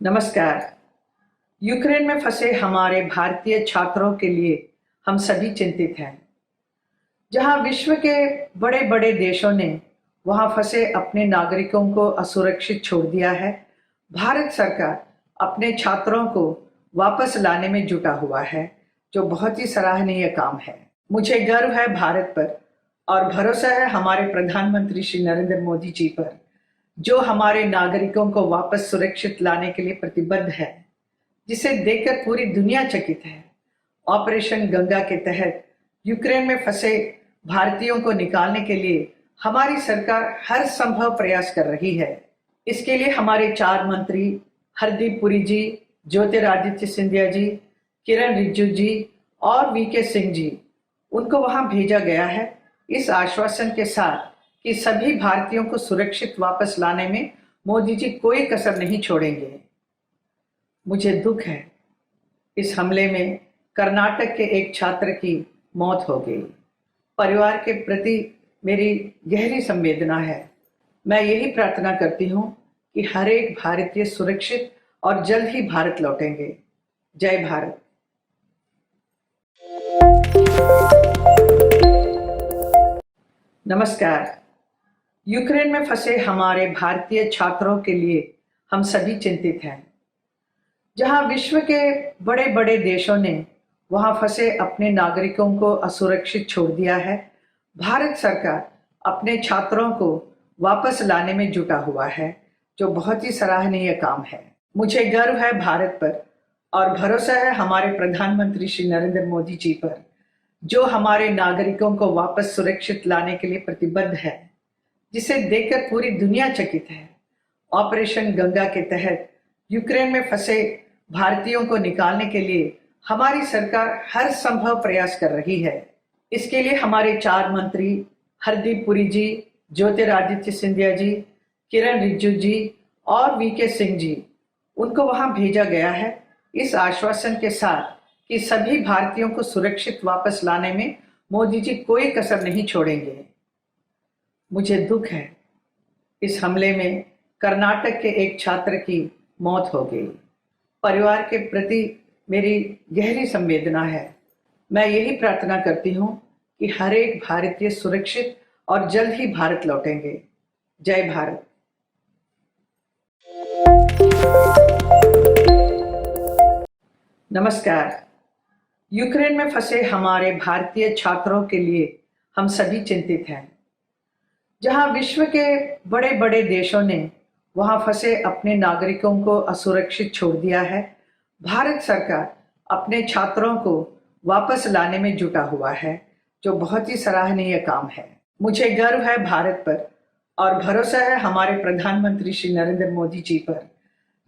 नमस्कार। यूक्रेन में फंसे हमारे भारतीय छात्रों के लिए हम सभी चिंतित हैं। जहां विश्व के बड़े बड़े देशों ने वहां फंसे अपने नागरिकों को असुरक्षित छोड़ दिया है, भारत सरकार अपने छात्रों को वापस लाने में जुटा हुआ है, जो बहुत ही सराहनीय काम है। मुझे गर्व है भारत पर और भरोसा है हमारे प्रधानमंत्री श्री नरेंद्र मोदी जी पर, जो हमारे नागरिकों को वापस सुरक्षित लाने के लिए प्रतिबद्ध है, जिसे देखकर पूरी दुनिया चकित है। ऑपरेशन गंगा के तहत यूक्रेन में फंसे भारतीयों को निकालने के लिए हमारी सरकार हर संभव प्रयास कर रही है। इसके लिए हमारे 4 मंत्री हरदीप पुरी जी, ज्योतिरादित्य सिंधिया जी, किरण रिजिजू जी और वीके सिंह जी, उनको वहां भेजा गया है, इस आश्वासन के साथ कि सभी भारतीयों को सुरक्षित वापस लाने में मोदी जी कोई कसर नहीं छोड़ेंगे। मुझे दुख है, इस हमले में कर्नाटक के एक छात्र की मौत हो गई। परिवार के प्रति मेरी गहरी संवेदना है। मैं यही प्रार्थना करती हूँ कि हर एक भारतीय सुरक्षित और जल्द ही भारत लौटेंगे। जय भारत। नमस्कार। यूक्रेन में फंसे हमारे भारतीय छात्रों के लिए हम सभी चिंतित हैं। जहां विश्व के बड़े बड़े देशों ने वहां फंसे अपने नागरिकों को असुरक्षित छोड़ दिया है, भारत सरकार अपने छात्रों को वापस लाने में जुटा हुआ है, जो बहुत ही सराहनीय काम है। मुझे गर्व है भारत पर और भरोसा है हमारे प्रधानमंत्री श्री नरेंद्र मोदी जी पर, जो हमारे नागरिकों को वापस सुरक्षित लाने के लिए प्रतिबद्ध है, जिसे देखकर पूरी दुनिया चकित है। ऑपरेशन गंगा के तहत यूक्रेन में फंसे भारतीयों को निकालने के लिए हमारी सरकार हर संभव प्रयास कर रही है। इसके लिए हमारे 4 मंत्री हरदीप पुरी जी, ज्योतिरादित्य सिंधिया जी, किरण रिजिजू जी और वीके सिंह जी, उनको वहां भेजा गया है, इस आश्वासन के साथ कि सभी भारतीयों को सुरक्षित वापस लाने में मोदी जी कोई कसर नहीं छोड़ेंगे। मुझे दुख है, इस हमले में कर्नाटक के एक छात्र की मौत हो गई। परिवार के प्रति मेरी गहरी संवेदना है। मैं यही प्रार्थना करती हूँ कि हर एक भारतीय सुरक्षित और जल्द ही भारत लौटेंगे। जय भारत। नमस्कार। यूक्रेन में फंसे हमारे भारतीय छात्रों के लिए हम सभी चिंतित हैं। जहां विश्व के बड़े बड़े देशों ने वहां फंसे अपने नागरिकों को असुरक्षित छोड़ दिया है, भारत सरकार अपने छात्रों को वापस लाने में जुटा हुआ है, जो बहुत ही सराहनीय काम है। मुझे गर्व है भारत पर और भरोसा है हमारे प्रधानमंत्री श्री नरेंद्र मोदी जी पर,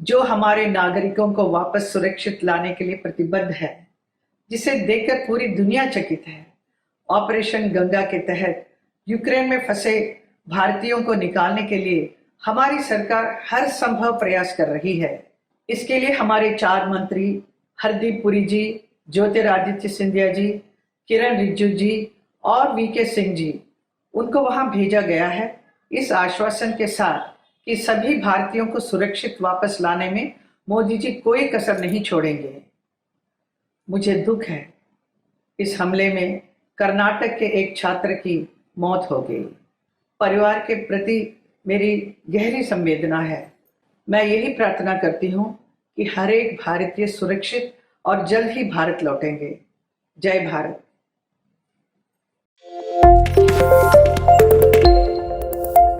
जो हमारे नागरिकों को वापस सुरक्षित लाने के लिए प्रतिबद्ध है, जिसे देखकर पूरी दुनिया चकित है। ऑपरेशन गंगा के तहत यूक्रेन में फंसे भारतीयों को निकालने के लिए हमारी सरकार हर संभव प्रयास कर रही है। इसके लिए हमारे 4 मंत्री हरदीप पुरी जी, ज्योतिरादित्य सिंधिया जी, किरण रिजिजू जी और वीके सिंह जी, उनको वहां भेजा गया है, इस आश्वासन के साथ कि सभी भारतीयों को सुरक्षित वापस लाने में मोदी जी कोई कसर नहीं छोड़ेंगे। मुझे दुख है, इस हमले में कर्नाटक के एक छात्र की मौत हो गई। परिवार के प्रति मेरी गहरी संवेदना है। मैं यही प्रार्थना करती हूँ कि हर एक भारतीय सुरक्षित और जल्द ही भारत लौटेंगे। जय भारत।